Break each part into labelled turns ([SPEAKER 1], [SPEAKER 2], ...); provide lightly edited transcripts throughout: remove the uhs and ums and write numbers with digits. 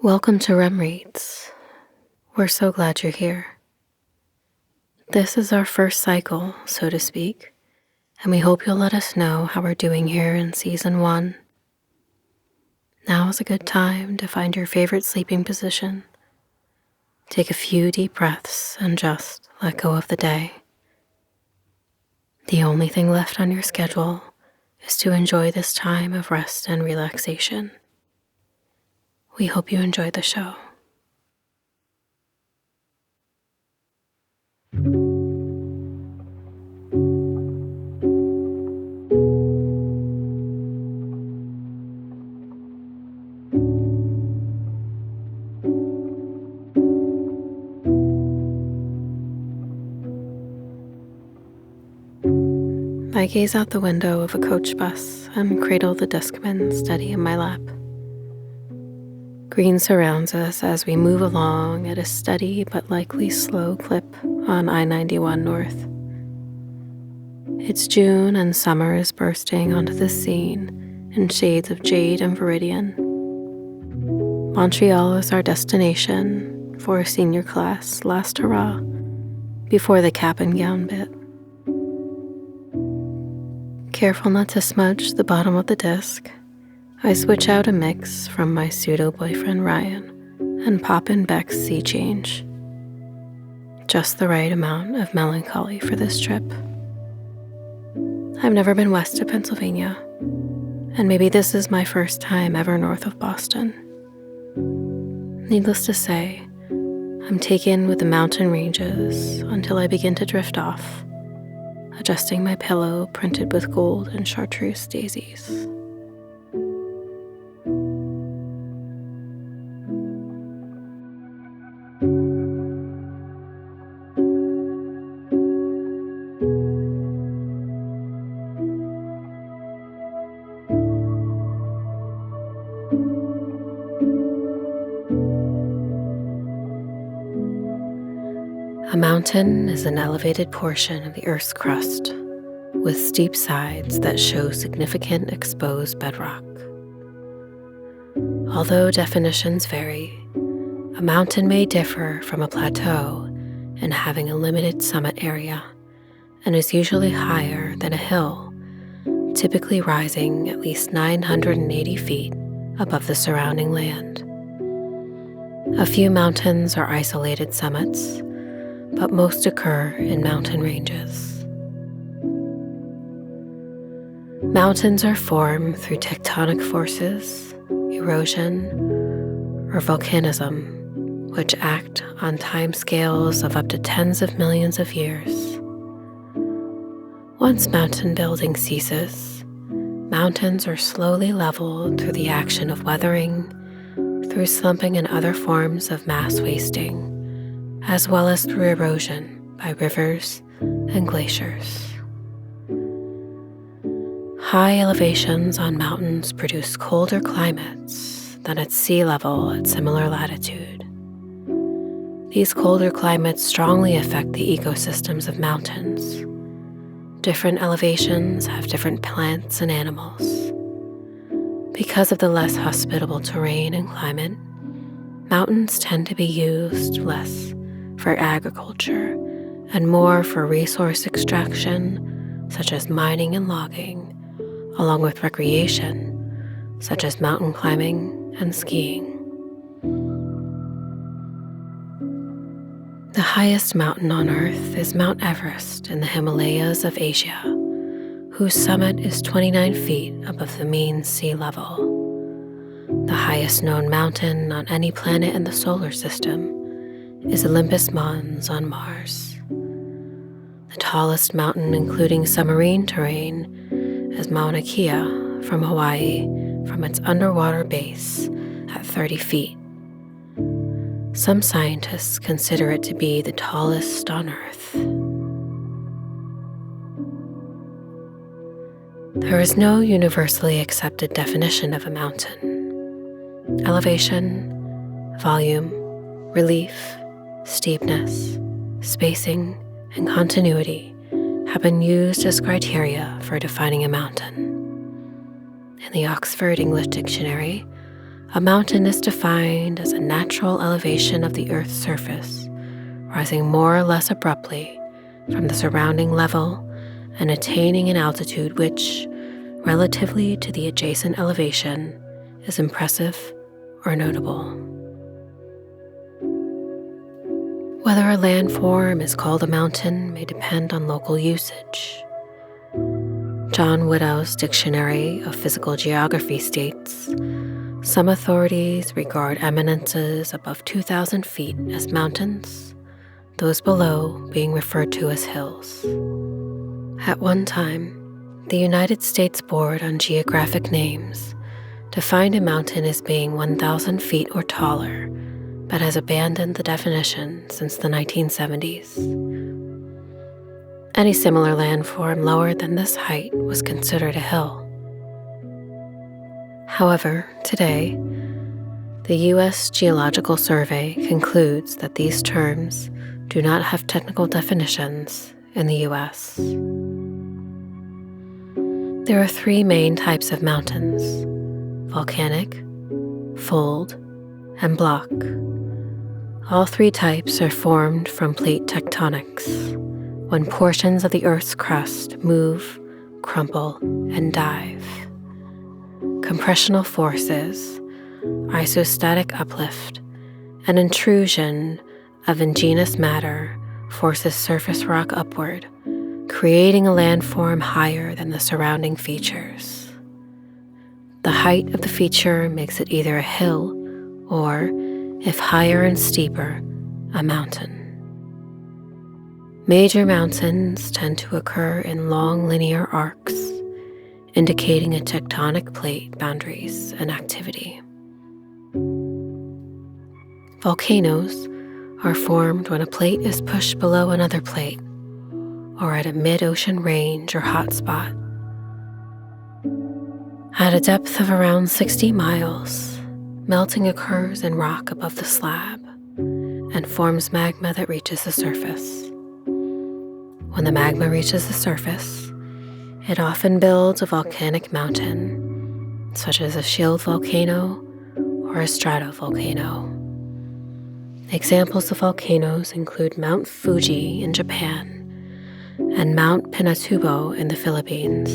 [SPEAKER 1] Welcome to REM Reads. We're so glad you're here. This is our first cycle, so to speak, and we hope you'll let us know how we're doing here in Season 1. Now is a good time to find your favorite sleeping position. Take a few deep breaths and just let go of the day. The only thing left on your schedule is to enjoy this time of rest and relaxation. We hope you enjoy the show. I gaze out the window of a coach bus and cradle the Discman steady in my lap. Green surrounds us as we move along at a steady but likely slow clip on I-91 North. It's June and summer is bursting onto the scene in shades of jade and viridian. Montreal is our destination for a senior class last hurrah before the cap and gown bit. Careful not to smudge the bottom of the disc, I switch out a mix from my pseudo-boyfriend Ryan and pop in Beck's Sea Change. Just the right amount of melancholy for this trip. I've never been west of Pennsylvania, and maybe this is my first time ever north of Boston. Needless to say, I'm taken with the mountain ranges until I begin to drift off, adjusting my pillow printed with gold and chartreuse daisies. A mountain is an elevated portion of the Earth's crust with steep sides that show significant exposed bedrock. Although definitions vary, a mountain may differ from a plateau in having a limited summit area and is usually higher than a hill, typically rising at least 980 feet above the surrounding land. A few mountains are isolated summits, but most occur in mountain ranges. Mountains are formed through tectonic forces, erosion, or volcanism, which act on timescales of up to tens of millions of years. Once mountain building ceases, mountains are slowly leveled through the action of weathering, through slumping and other forms of mass wasting, as well as through erosion by rivers and glaciers. High elevations on mountains produce colder climates than at sea level at similar latitude. These colder climates strongly affect the ecosystems of mountains. Different elevations have different plants and animals. Because of the less hospitable terrain and climate, mountains tend to be used less for agriculture and more for resource extraction, such as mining and logging, along with recreation, such as mountain climbing and skiing. The highest mountain on Earth is Mount Everest in the Himalayas of Asia, whose summit is 29 feet above the mean sea level. The highest known mountain on any planet in the solar system is Olympus Mons on Mars. The tallest mountain including submarine terrain is Mauna Kea from Hawaii from its underwater base at 30 feet. Some scientists consider it to be the tallest on Earth. There is no universally accepted definition of a mountain. Elevation, volume, relief, steepness, spacing, and continuity have been used as criteria for defining a mountain. In the Oxford English Dictionary, A mountain is defined as a natural elevation of the Earth's surface, rising more or less abruptly from the surrounding level and attaining an altitude which, relatively to the adjacent elevation, is impressive or notable. Whether a landform is called a mountain may depend on local usage. John Widow's Dictionary of Physical Geography states, some authorities regard eminences above 2,000 feet as mountains, those below being referred to as hills. At one time, the United States Board on Geographic Names defined a mountain as being 1,000 feet or taller, but has abandoned the definition since the 1970s. Any similar landform lower than this height was considered a hill. However, today, the U.S. Geological Survey concludes that these terms do not have technical definitions in the U.S. There are three main types of mountains: volcanic, fold, and block. All three types are formed from plate tectonics, when portions of the Earth's crust move, crumple, and dive. Compressional forces, isostatic uplift, and intrusion of indigenous matter forces surface rock upward, creating a landform higher than the surrounding features. The height of the feature makes it either a hill or, if higher and steeper, a mountain. Major mountains tend to occur in long linear arcs, indicating a tectonic plate boundaries and activity. Volcanoes are formed when a plate is pushed below another plate, or at a mid-ocean range or hotspot. At a depth of around 60 miles, melting occurs in rock above the slab and forms magma that reaches the surface. When the magma reaches the surface, it often builds a volcanic mountain, such as a shield volcano or a stratovolcano. Examples of volcanoes include Mount Fuji in Japan and Mount Pinatubo in the Philippines.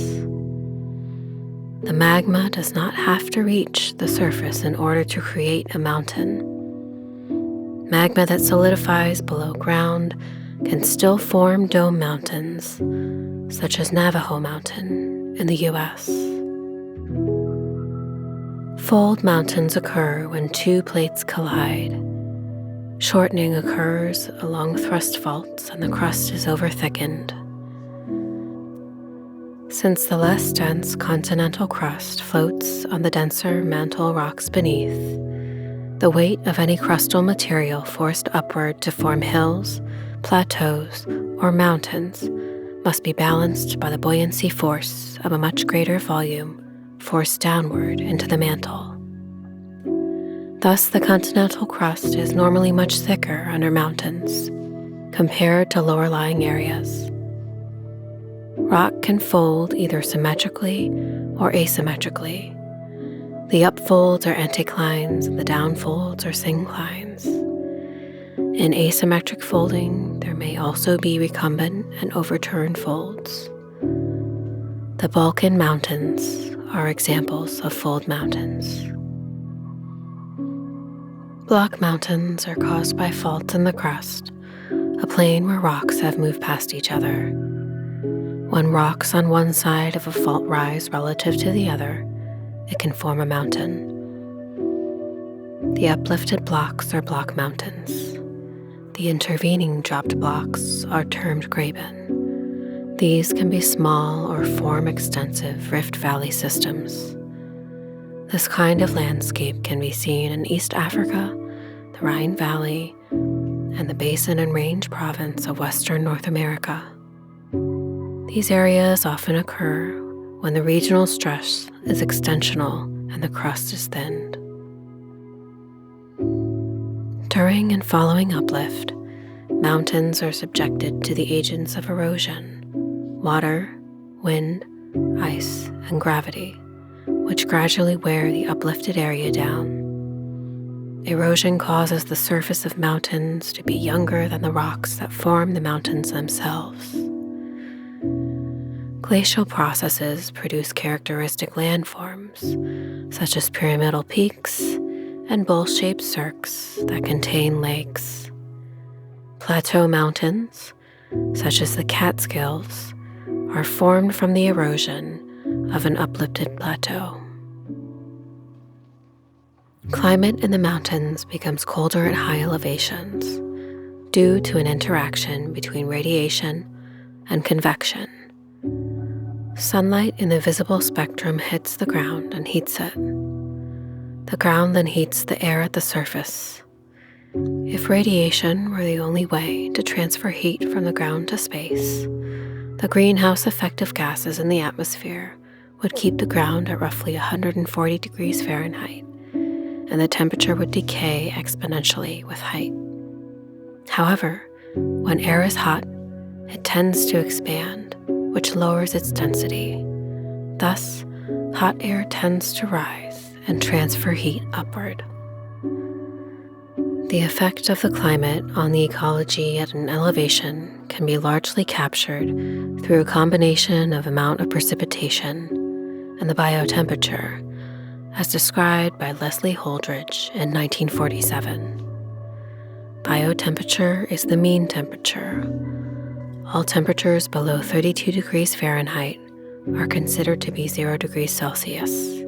[SPEAKER 1] The magma does not have to reach the surface in order to create a mountain. Magma that solidifies below ground can still form dome mountains, such as Navajo Mountain in the U.S. Fold mountains occur when two plates collide. Shortening occurs along thrust faults and the crust is over-thickened. Since the less dense continental crust floats on the denser mantle rocks beneath, the weight of any crustal material forced upward to form hills, plateaus, or mountains must be balanced by the buoyancy force of a much greater volume forced downward into the mantle. Thus, the continental crust is normally much thicker under mountains compared to lower-lying areas. Rock can fold either symmetrically or asymmetrically. The upfolds are anticlines and the downfolds are synclines. In asymmetric folding, there may also be recumbent and overturned folds. The Balkan Mountains are examples of fold mountains. Block mountains are caused by faults in the crust, a plane where rocks have moved past each other. When rocks on one side of a fault rise relative to the other, it can form a mountain. The uplifted blocks are block mountains. The intervening dropped blocks are termed graben. These can be small or form extensive rift valley systems. This kind of landscape can be seen in East Africa, the Rhine Valley, and the Basin and Range province of Western North America. These areas often occur when the regional stress is extensional and the crust is thinned. During and following uplift, mountains are subjected to the agents of erosion, water, wind, ice, and gravity, which gradually wear the uplifted area down. Erosion causes the surface of mountains to be younger than the rocks that form the mountains themselves. Glacial processes produce characteristic landforms, such as pyramidal peaks and bowl-shaped cirques that contain lakes. Plateau mountains, such as the Catskills, are formed from the erosion of an uplifted plateau. Climate in the mountains becomes colder at high elevations due to an interaction between radiation and convection. Sunlight in the visible spectrum hits the ground and heats it. The ground then heats the air at the surface. If radiation were the only way to transfer heat from the ground to space, the greenhouse effect of gases in the atmosphere would keep the ground at roughly 140 degrees Fahrenheit, and the temperature would decay exponentially with height. However, when air is hot, it tends to expand, which lowers its density. Thus, hot air tends to rise and transfer heat upward. The effect of the climate on the ecology at an elevation can be largely captured through a combination of amount of precipitation and the biotemperature, as described by Leslie Holdridge in 1947. Biotemperature is the mean temperature. All temperatures below 32 degrees Fahrenheit are considered to be 0 degrees Celsius.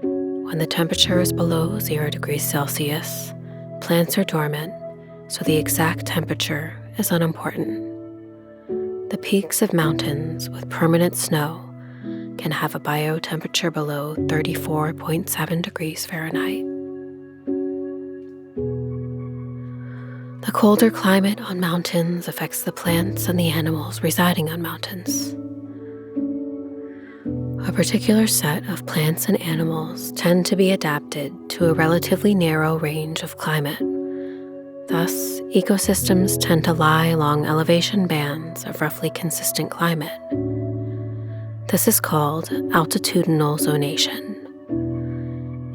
[SPEAKER 1] When the temperature is below 0 degrees Celsius, plants are dormant, so the exact temperature is unimportant. The peaks of mountains with permanent snow can have a biotemperature below 34.7 degrees Fahrenheit. The colder climate on mountains affects the plants and the animals residing on mountains. A particular set of plants and animals tend to be adapted to a relatively narrow range of climate. Thus, ecosystems tend to lie along elevation bands of roughly consistent climate. This is called altitudinal zonation.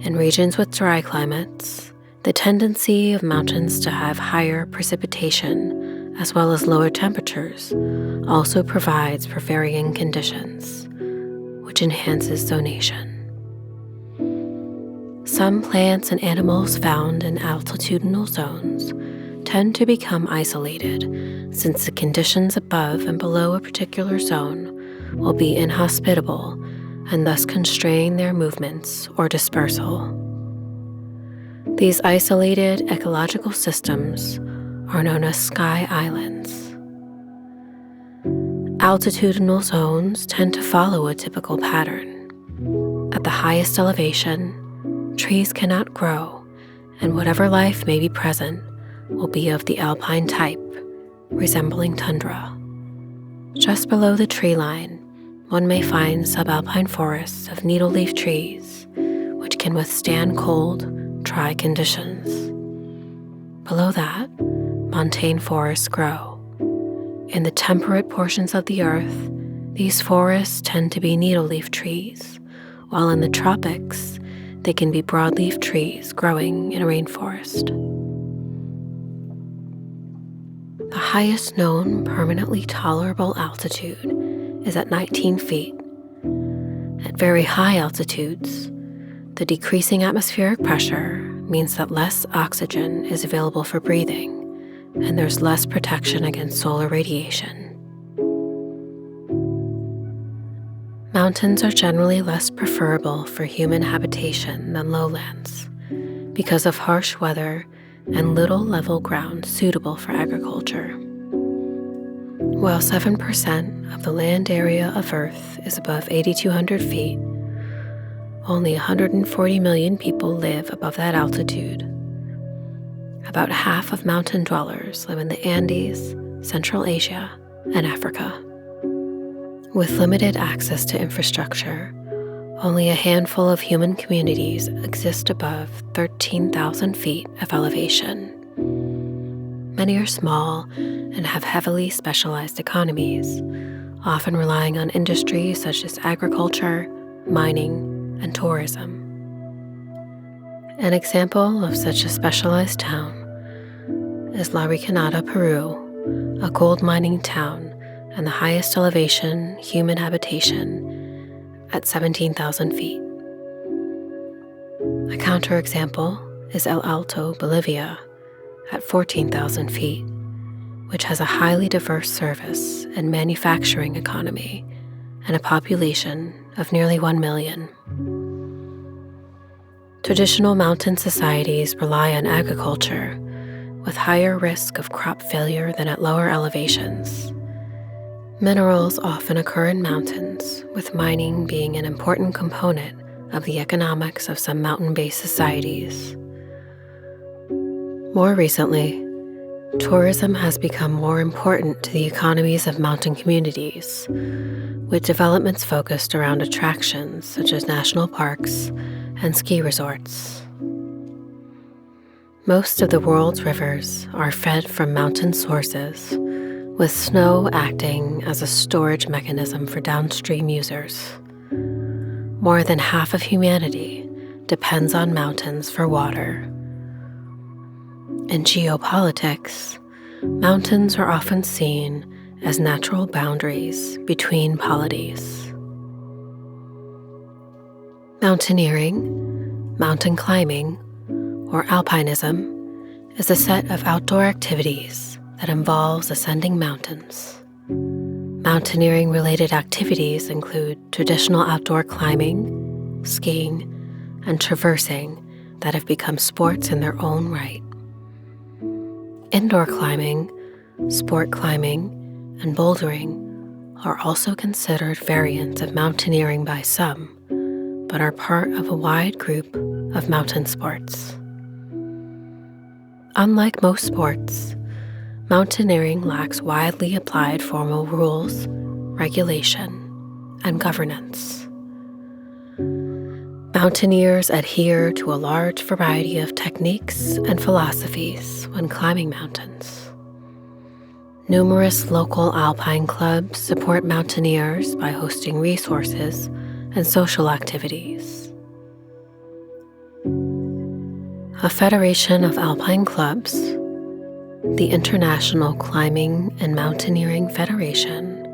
[SPEAKER 1] In regions with dry climates, the tendency of mountains to have higher precipitation as well as lower temperatures also provides for varying conditions, which enhances zonation. Some plants and animals found in altitudinal zones tend to become isolated since the conditions above and below a particular zone will be inhospitable and thus constrain their movements or dispersal. These isolated ecological systems are known as sky islands. Altitudinal zones tend to follow a typical pattern. At the highest elevation, trees cannot grow, and whatever life may be present will be of the alpine type, resembling tundra. Just below the tree line, one may find subalpine forests of needle-leaf trees, which can withstand cold, dry conditions. Below that, montane forests grow. In the temperate portions of the earth, these forests tend to be needle-leaf trees, while in the tropics, they can be broadleaf trees growing in a rainforest. The highest known permanently tolerable altitude is at 19 feet. At very high altitudes, the decreasing atmospheric pressure means that less oxygen is available for breathing, and there's less protection against solar radiation. Mountains are generally less preferable for human habitation than lowlands because of harsh weather and little level ground suitable for agriculture. While 7% of the land area of Earth is above 8,200 feet, only 140 million people live above that altitude. About half of mountain dwellers live in the Andes, Central Asia, and Africa. With limited access to infrastructure, only a handful of human communities exist above 13,000 feet of elevation. Many are small and have heavily specialized economies, often relying on industries such as agriculture, mining, and tourism. An example of such a specialized town is La Recanada, Peru, a gold mining town and the highest elevation human habitation at 17,000 feet. A counterexample is El Alto, Bolivia, at 14,000 feet, which has a highly diverse service and manufacturing economy and a population of nearly 1 million. Traditional mountain societies rely on agriculture, with higher risk of crop failure than at lower elevations. Minerals often occur in mountains, with mining being an important component of the economics of some mountain-based societies. More recently, tourism has become more important to the economies of mountain communities, with developments focused around attractions such as national parks and ski resorts. Most of the world's rivers are fed from mountain sources, with snow acting as a storage mechanism for downstream users. More than half of humanity depends on mountains for water. In geopolitics, mountains are often seen as natural boundaries between polities. Mountaineering, mountain climbing, or alpinism is a set of outdoor activities that involves ascending mountains. Mountaineering-related activities include traditional outdoor climbing, skiing, and traversing that have become sports in their own right. Indoor climbing, sport climbing, and bouldering are also considered variants of mountaineering by some, but are part of a wide group of mountain sports. Unlike most sports, mountaineering lacks widely applied formal rules, regulation, and governance. Mountaineers adhere to a large variety of techniques and philosophies when climbing mountains. Numerous local alpine clubs support mountaineers by hosting resources and social activities. A federation of alpine clubs, the International Climbing and Mountaineering Federation,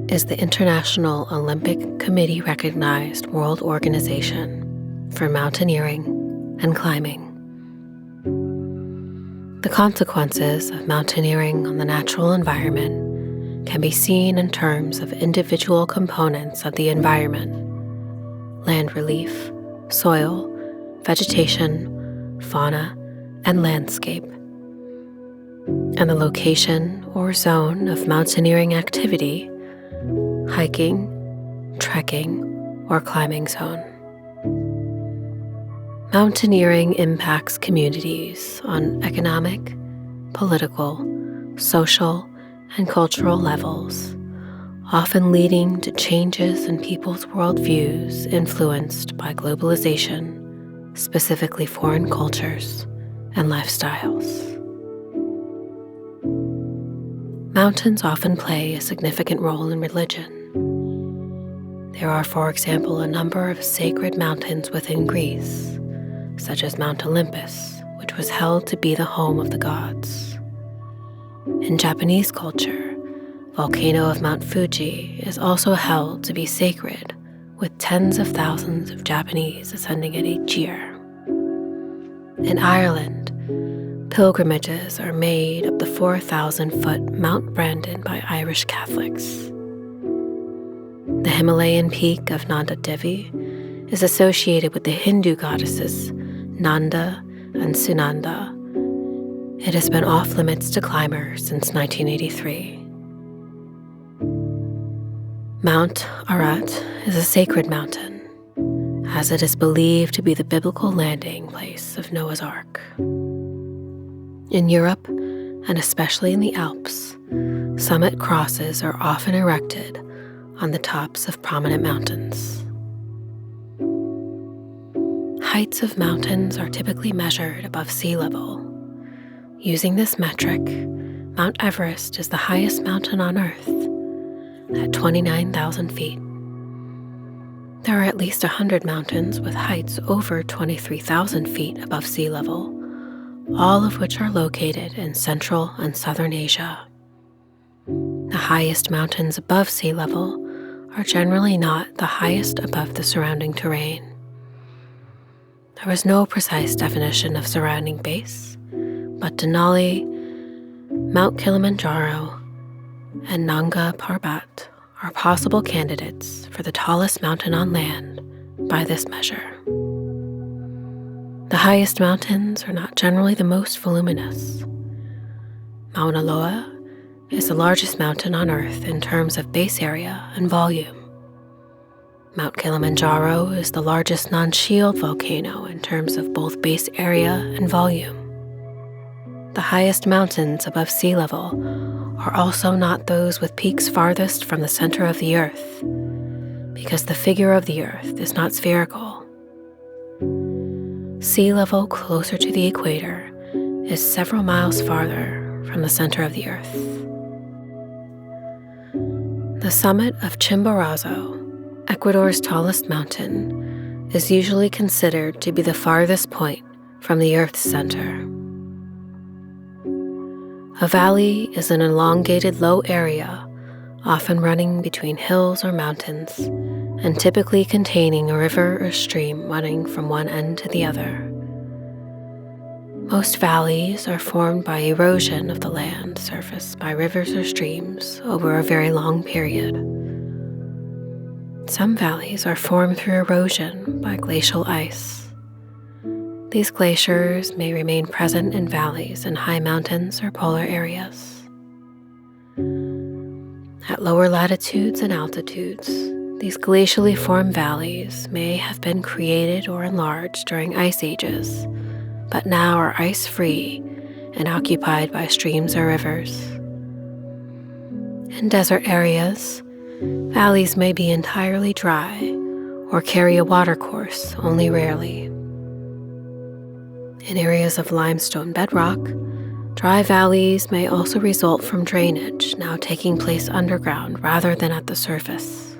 [SPEAKER 1] is the International Olympic Committee recognized world organization for mountaineering and climbing. The consequences of mountaineering on the natural environment can be seen in terms of individual components of the environment: land relief, soil, vegetation, fauna, and landscape, and the location or zone of mountaineering activity, hiking, trekking, or climbing zone. Mountaineering impacts communities on economic, political, social, and cultural levels, often leading to changes in people's worldviews influenced by globalization, specifically foreign cultures and lifestyles. Mountains often play a significant role in religion. There are, for example, a number of sacred mountains within Greece, such as Mount Olympus, which was held to be the home of the gods. In Japanese culture, volcano of Mount Fuji is also held to be sacred, with tens of thousands of Japanese ascending it each year. In Ireland, pilgrimages are made up the 4,000-foot Mount Brandon by Irish Catholics. The Himalayan peak of Nanda Devi is associated with the Hindu goddesses Nanda and Sunanda. It has been off limits to climbers since 1983. Mount Ararat is a sacred mountain, as it is believed to be the biblical landing place of Noah's Ark. In Europe, and especially in the Alps, summit crosses are often erected on the tops of prominent mountains. Heights of mountains are typically measured above sea level. Using this metric, Mount Everest is the highest mountain on Earth at 29,000 feet. There are at least 100 mountains with heights over 23,000 feet above sea level, all of which are located in Central and Southern Asia. The highest mountains above sea level are generally not the highest above the surrounding terrain. There is no precise definition of surrounding base, but Denali, Mount Kilimanjaro, and Nanga Parbat are possible candidates for the tallest mountain on land by this measure. The highest mountains are not generally the most voluminous. Mauna Loa is the largest mountain on Earth in terms of base area and volume. Mount Kilimanjaro is the largest non-shield volcano in terms of both base area and volume. The highest mountains above sea level are also not those with peaks farthest from the center of the Earth, because the figure of the Earth is not spherical. Sea level closer to the equator is several miles farther from the center of the Earth. The summit of Chimborazo, Ecuador's tallest mountain, is usually considered to be the farthest point from the Earth's center. A valley is an elongated low area, often running between hills or mountains, and typically containing a river or stream running from one end to the other. Most valleys are formed by erosion of the land surface by rivers or streams over a very long period. Some valleys are formed through erosion by glacial ice. These glaciers may remain present in valleys in high mountains or polar areas. At lower latitudes and altitudes, these glacially formed valleys may have been created or enlarged during ice ages, but now are ice-free and occupied by streams or rivers. In desert areas, valleys may be entirely dry or carry a watercourse only rarely. In areas of limestone bedrock, dry valleys may also result from drainage now taking place underground rather than at the surface.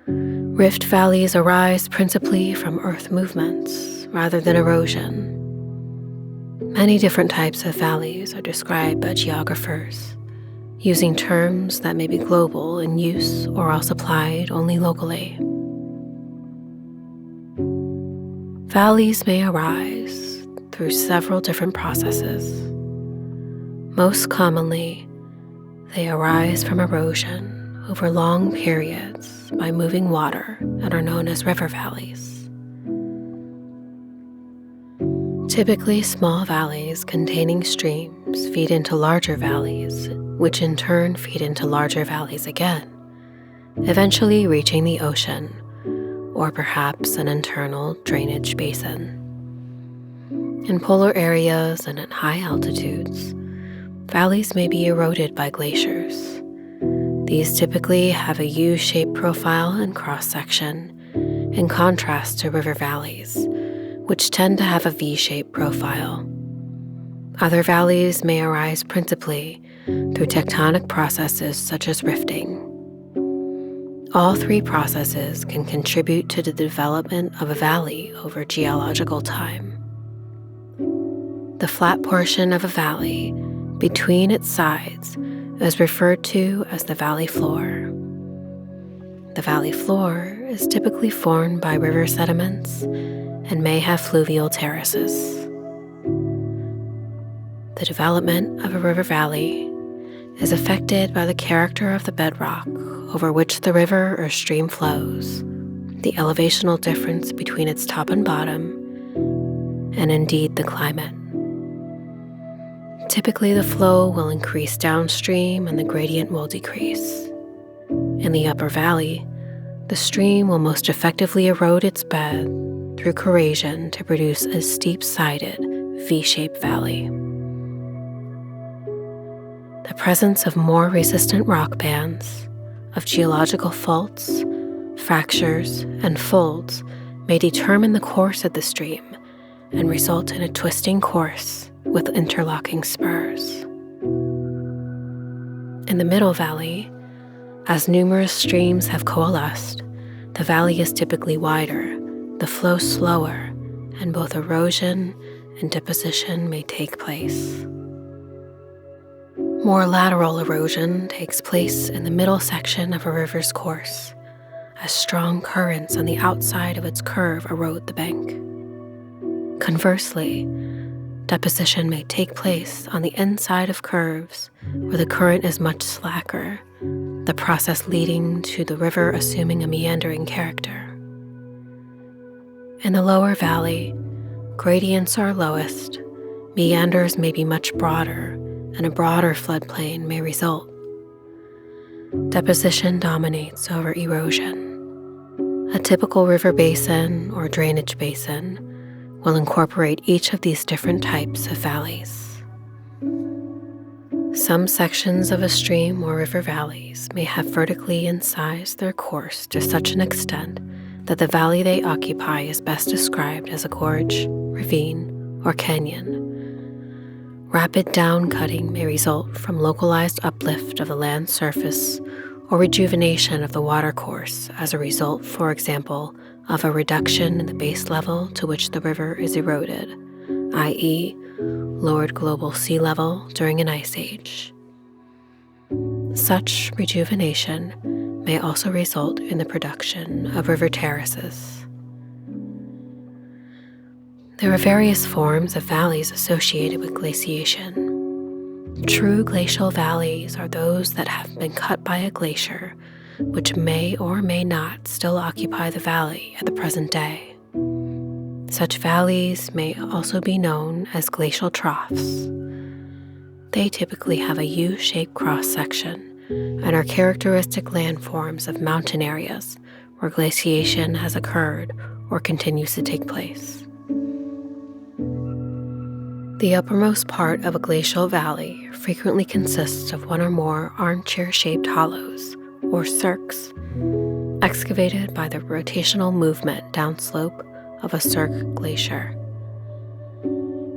[SPEAKER 1] Rift valleys arise principally from earth movements rather than erosion. Many different types of valleys are described by geographers, using terms that may be global in use or else applied only locally. Valleys may arise through several different processes. Most commonly, they arise from erosion over long periods by moving water and are known as river valleys. Typically, small valleys containing streams feed into larger valleys, which in turn feed into larger valleys again, eventually reaching the ocean or perhaps an internal drainage basin. In polar areas and at high altitudes, valleys may be eroded by glaciers. These typically have a U-shaped profile and cross-section, in contrast to river valleys, which tend to have a V-shaped profile. Other valleys may arise principally through tectonic processes such as rifting. All three processes can contribute to the development of a valley over geological time. The flat portion of a valley between its sides is referred to as the valley floor. The valley floor is typically formed by river sediments and may have fluvial terraces. The development of a river valley is affected by the character of the bedrock over which the river or stream flows, the elevational difference between its top and bottom, and indeed the climate. Typically, the flow will increase downstream and the gradient will decrease. In the upper valley, the stream will most effectively erode its bed through corrosion to produce a steep-sided V-shaped valley. The presence of more resistant rock bands, of geological faults, fractures, and folds may determine the course of the stream and result in a twisting course with interlocking spurs. In the middle valley, as numerous streams have coalesced, The valley is typically wider, the flow slower, and both erosion and deposition may take place. More lateral erosion takes place in the middle section of a river's course, as strong currents on the outside of its curve erode the bank. Conversely, deposition may take place on the inside of curves where the current is much slacker, the process leading to the river assuming a meandering character. In the lower valley, gradients are lowest, meanders may be much broader, and a broader floodplain may result. Deposition dominates over erosion. A typical river basin or drainage basin will incorporate each of these different types of valleys. Some sections of a stream or river valleys may have vertically incised their course to such an extent that the valley they occupy is best described as a gorge, ravine, or canyon. Rapid downcutting may result from localized uplift of the land surface or rejuvenation of the water course as a result, for example, of a reduction in the base level to which the river is eroded, i.e., lowered global sea level during an ice age. Such rejuvenation may also result in the production of river terraces. There are various forms of valleys associated with glaciation. True glacial valleys are those that have been cut by a glacier, which may or may not still occupy the valley at the present day. Such valleys may also be known as glacial troughs. They typically have a U-shaped cross-section and are characteristic landforms of mountain areas where glaciation has occurred or continues to take place. The uppermost part of a glacial valley frequently consists of one or more armchair-shaped hollows, or cirques, excavated by the rotational movement downslope of a cirque glacier.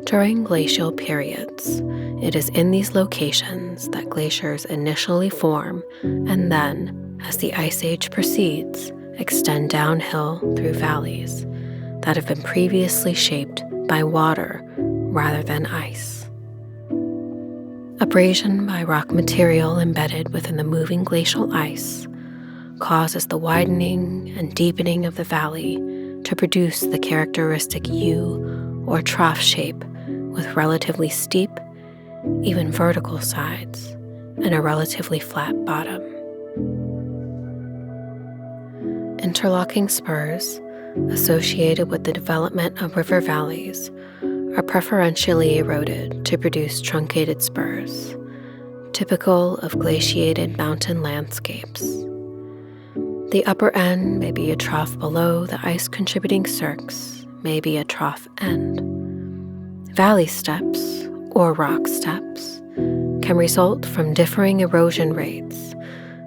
[SPEAKER 1] During glacial periods, it is in these locations that glaciers initially form and then, as the ice age proceeds, extend downhill through valleys that have been previously shaped by water rather than ice. Abrasion by rock material embedded within the moving glacial ice causes the widening and deepening of the valley to produce the characteristic U or trough shape with relatively steep, even vertical sides and a relatively flat bottom. Interlocking spurs associated with the development of river valleys are preferentially eroded to produce truncated spurs, typical of glaciated mountain landscapes. The upper end may be a trough below the ice-contributing cirques, may be a trough end. Valley steps, or rock steps, can result from differing erosion rates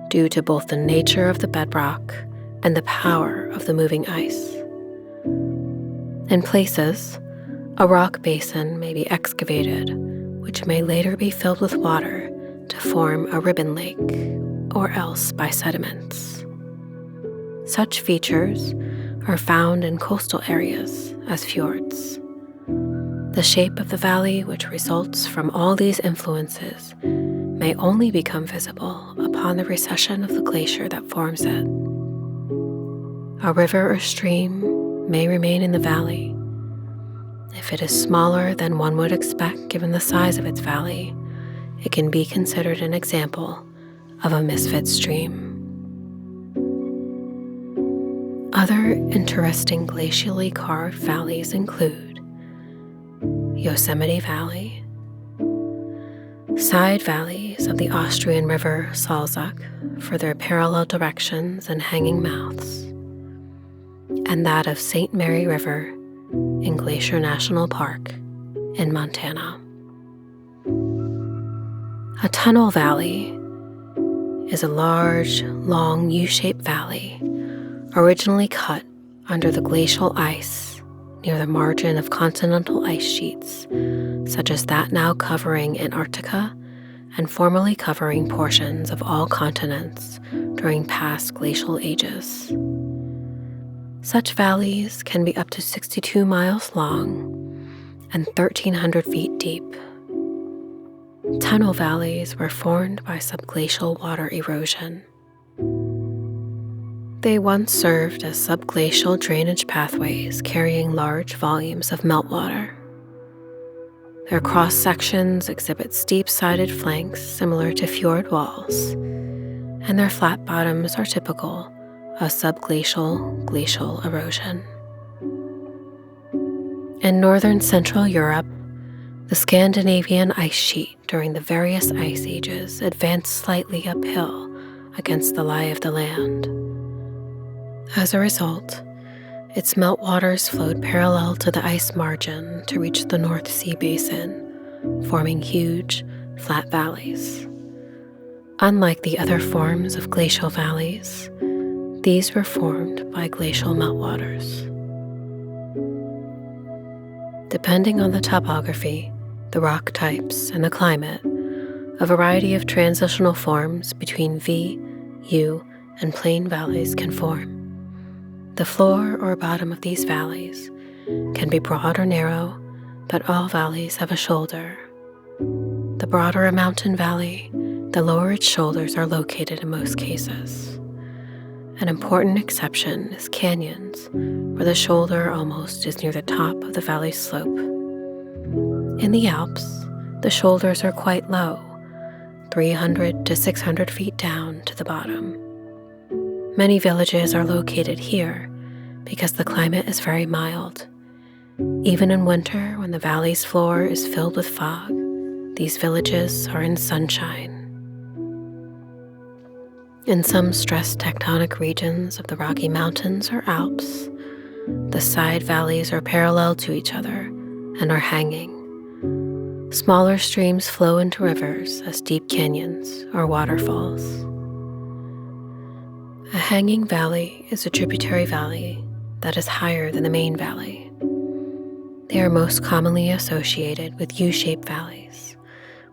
[SPEAKER 1] due to both the nature of the bedrock and the power of the moving ice. In places, a rock basin may be excavated, which may later be filled with water to form a ribbon lake, or else by sediments. Such features are found in coastal areas as fjords. The shape of the valley which results from all these influences may only become visible upon the recession of the glacier that forms it. A river or stream may remain in the valley. If it is smaller than one would expect given the size of its valley, it can be considered an example of a misfit stream. Other interesting glacially carved valleys include Yosemite Valley, side valleys of the Austrian river Salzach for their parallel directions and hanging mouths, and that of St. Mary River in Glacier National Park in Montana. A tunnel valley is a large, long U-shaped valley originally cut under the glacial ice near the margin of continental ice sheets, such as that now covering Antarctica and formerly covering portions of all continents during past glacial ages. Such valleys can be up to 62 miles long and 1,300 feet deep. Tunnel valleys were formed by subglacial water erosion. They once served as subglacial drainage pathways carrying large volumes of meltwater. Their cross-sections exhibit steep-sided flanks similar to fjord walls, and their flat bottoms are typical of subglacial glacial erosion. In northern Central Europe, the Scandinavian ice sheet during the various ice ages advanced slightly uphill against the lie of the land. As a result, its meltwaters flowed parallel to the ice margin to reach the North Sea basin, forming huge, flat valleys. Unlike the other forms of glacial valleys, these were formed by glacial meltwaters. Depending on the topography, the rock types, and the climate, a variety of transitional forms between V, U, and plain valleys can form. The floor or bottom of these valleys can be broad or narrow, but all valleys have a shoulder. The broader a mountain valley, the lower its shoulders are located in most cases. An important exception is canyons, where the shoulder almost is near the top of the valley slope. In the Alps, the shoulders are quite low, 300 to 600 feet down to the bottom. Many villages are located here because the climate is very mild. Even in winter, when the valley's floor is filled with fog, these villages are in sunshine. In some stressed tectonic regions of the Rocky Mountains or Alps, the side valleys are parallel to each other and are hanging. Smaller streams flow into rivers as deep canyons or waterfalls. A hanging valley is a tributary valley that is higher than the main valley. They are most commonly associated with U-shaped valleys,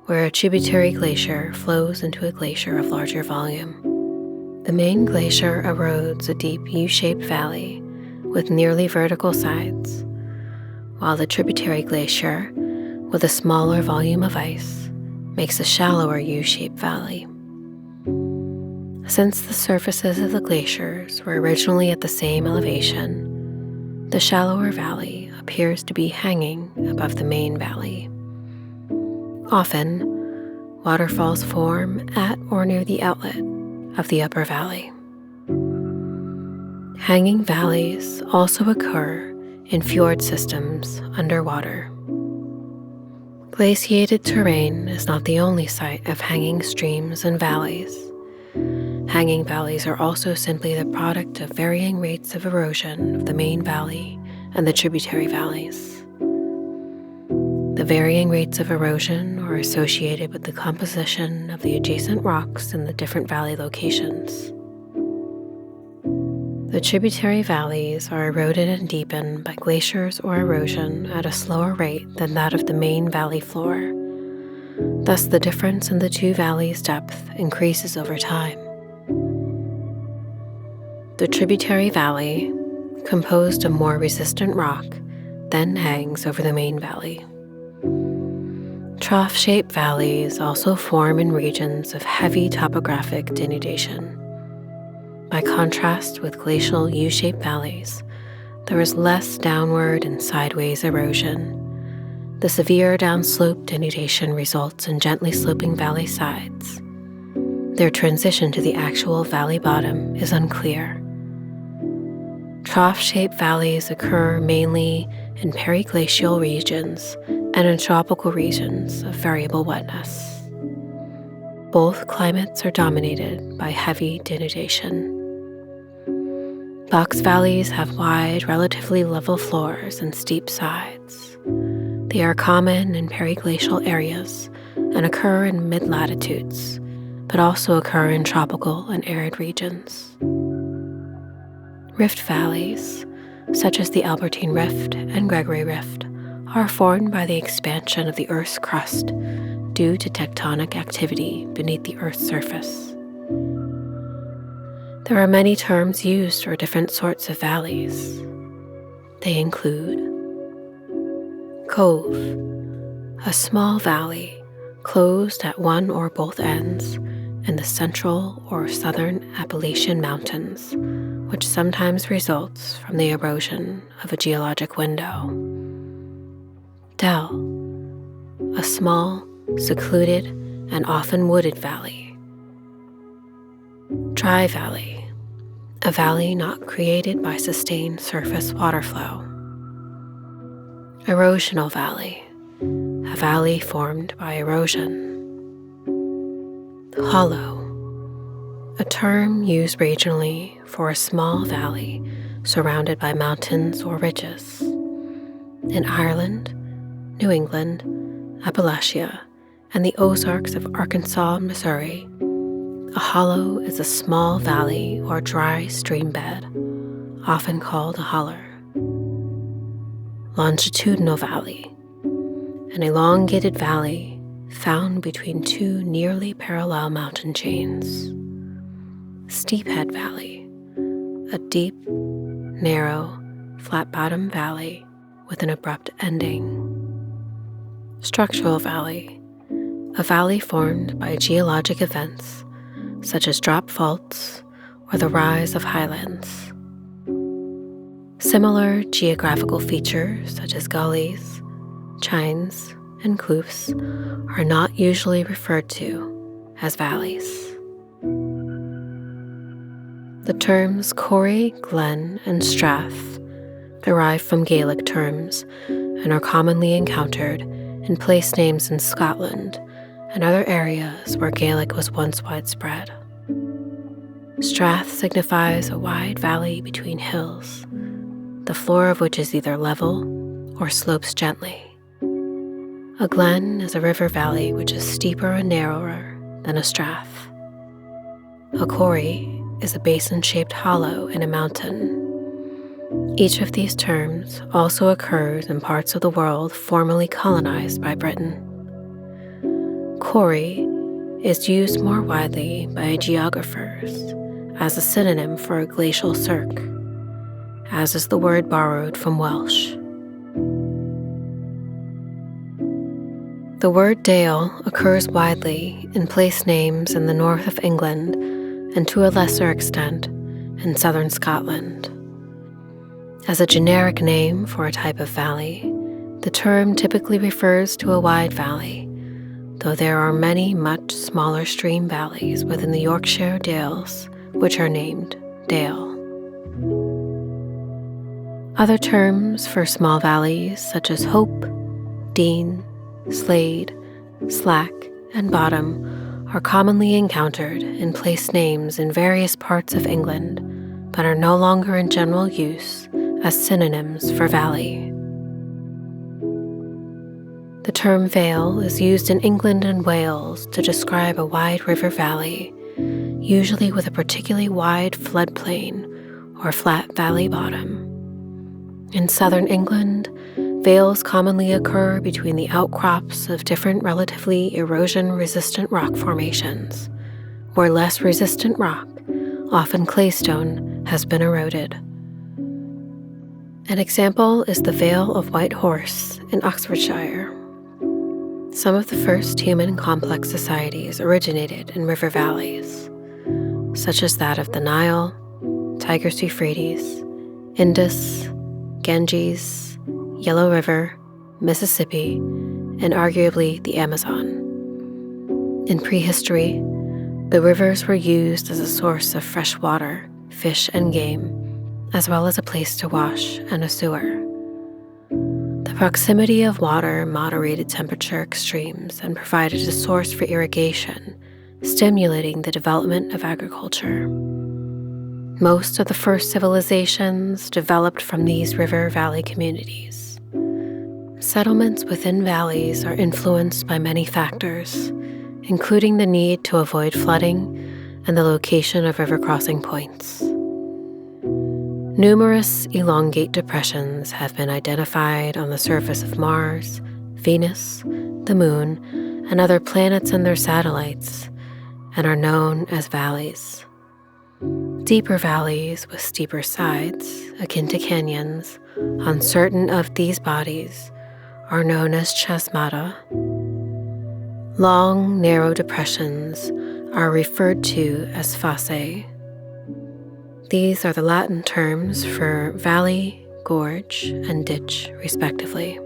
[SPEAKER 1] where a tributary glacier flows into a glacier of larger volume. The main glacier erodes a deep U-shaped valley with nearly vertical sides, while the tributary glacier, with a smaller volume of ice, makes a shallower U-shaped valley. Since the surfaces of the glaciers were originally at the same elevation, the shallower valley appears to be hanging above the main valley. Often, waterfalls form at or near the outlet of the upper valley. Hanging valleys also occur in fjord systems underwater. Glaciated terrain is not the only site of hanging streams and valleys. Hanging valleys are also simply the product of varying rates of erosion of the main valley and the tributary valleys. The varying rates of erosion are associated with the composition of the adjacent rocks in the different valley locations. The tributary valleys are eroded and deepened by glaciers or erosion at a slower rate than that of the main valley floor. Thus, the difference in the two valleys' depth increases over time. The tributary valley, composed of more resistant rock, then hangs over the main valley. Trough-shaped valleys also form in regions of heavy topographic denudation. By contrast with glacial U-shaped valleys, there is less downward and sideways erosion. The severe downslope denudation results in gently sloping valley sides. Their transition to the actual valley bottom is unclear. Trough-shaped valleys occur mainly in periglacial regions and in tropical regions of variable wetness. Both climates are dominated by heavy denudation. Box valleys have wide, relatively level floors and steep sides. They are common in periglacial areas and occur in mid-latitudes, but also occur in tropical and arid regions. Rift valleys, such as the Albertine Rift and Gregory Rift, are formed by the expansion of the Earth's crust due to tectonic activity beneath the Earth's surface. There are many terms used for different sorts of valleys. They include cove, a small valley closed at one or both ends in the central or southern Appalachian Mountains, which sometimes results from the erosion of a geologic window. Dell, a small, secluded, and often wooded valley. Dry valley, a valley not created by sustained surface water flow. Erosional valley, a valley formed by erosion. Hollow, a term used regionally for a small valley surrounded by mountains or ridges. In Ireland, New England, Appalachia, and the Ozarks of Arkansas and Missouri, a hollow is a small valley or dry stream bed, often called a holler. Longitudinal valley, an elongated valley found between two nearly parallel mountain chains. Steephead Valley, a deep, narrow, flat-bottomed valley with an abrupt ending. Structural valley, a valley formed by geologic events such as drop faults or the rise of highlands. Similar geographical features such as gullies, chines, and kloofs are not usually referred to as valleys. The terms corrie, glen, and strath derive from Gaelic terms and are commonly encountered in place names in Scotland and other areas where Gaelic was once widespread. Strath signifies a wide valley between hills, the floor of which is either level or slopes gently. A glen is a river valley which is steeper and narrower than a strath. A corrie is a basin-shaped hollow in a mountain. Each of these terms also occurs in parts of the world formerly colonized by Britain. Corrie is used more widely by geographers as a synonym for a glacial cirque, as is the word borrowed from Welsh. The word dale occurs widely in place names in the north of England and to a lesser extent in southern Scotland. As a generic name for a type of valley, the term typically refers to a wide valley, though there are many much smaller stream valleys within the Yorkshire Dales which are named dale. Other terms for small valleys such as Hope, Dean, Slade, Slack, and Bottom are commonly encountered in place names in various parts of England, but are no longer in general use as synonyms for valley. The term vale is used in England and Wales to describe a wide river valley, usually with a particularly wide floodplain or flat valley bottom. In southern England, vales commonly occur between the outcrops of different relatively erosion-resistant rock formations, where less resistant rock, often claystone, has been eroded. An example is the Vale of White Horse in Oxfordshire. Some of the first human complex societies originated in river valleys, such as that of the Nile, Tigris-Euphrates, Indus, Ganges, Yellow River, Mississippi, and arguably the Amazon. In prehistory, the rivers were used as a source of fresh water, fish, and game, as well as a place to wash and a sewer. The proximity of water moderated temperature extremes and provided a source for irrigation, stimulating the development of agriculture. Most of the first civilizations developed from these river valley communities. Settlements within valleys are influenced by many factors, including the need to avoid flooding and the location of river crossing points. Numerous elongate depressions have been identified on the surface of Mars, Venus, the Moon, and other planets and their satellites, and are known as valleys. Deeper valleys with steeper sides, akin to canyons, on certain of these bodies are known as chasmata. Long, narrow depressions are referred to as fossae. These are the Latin terms for valley, gorge, and ditch, respectively.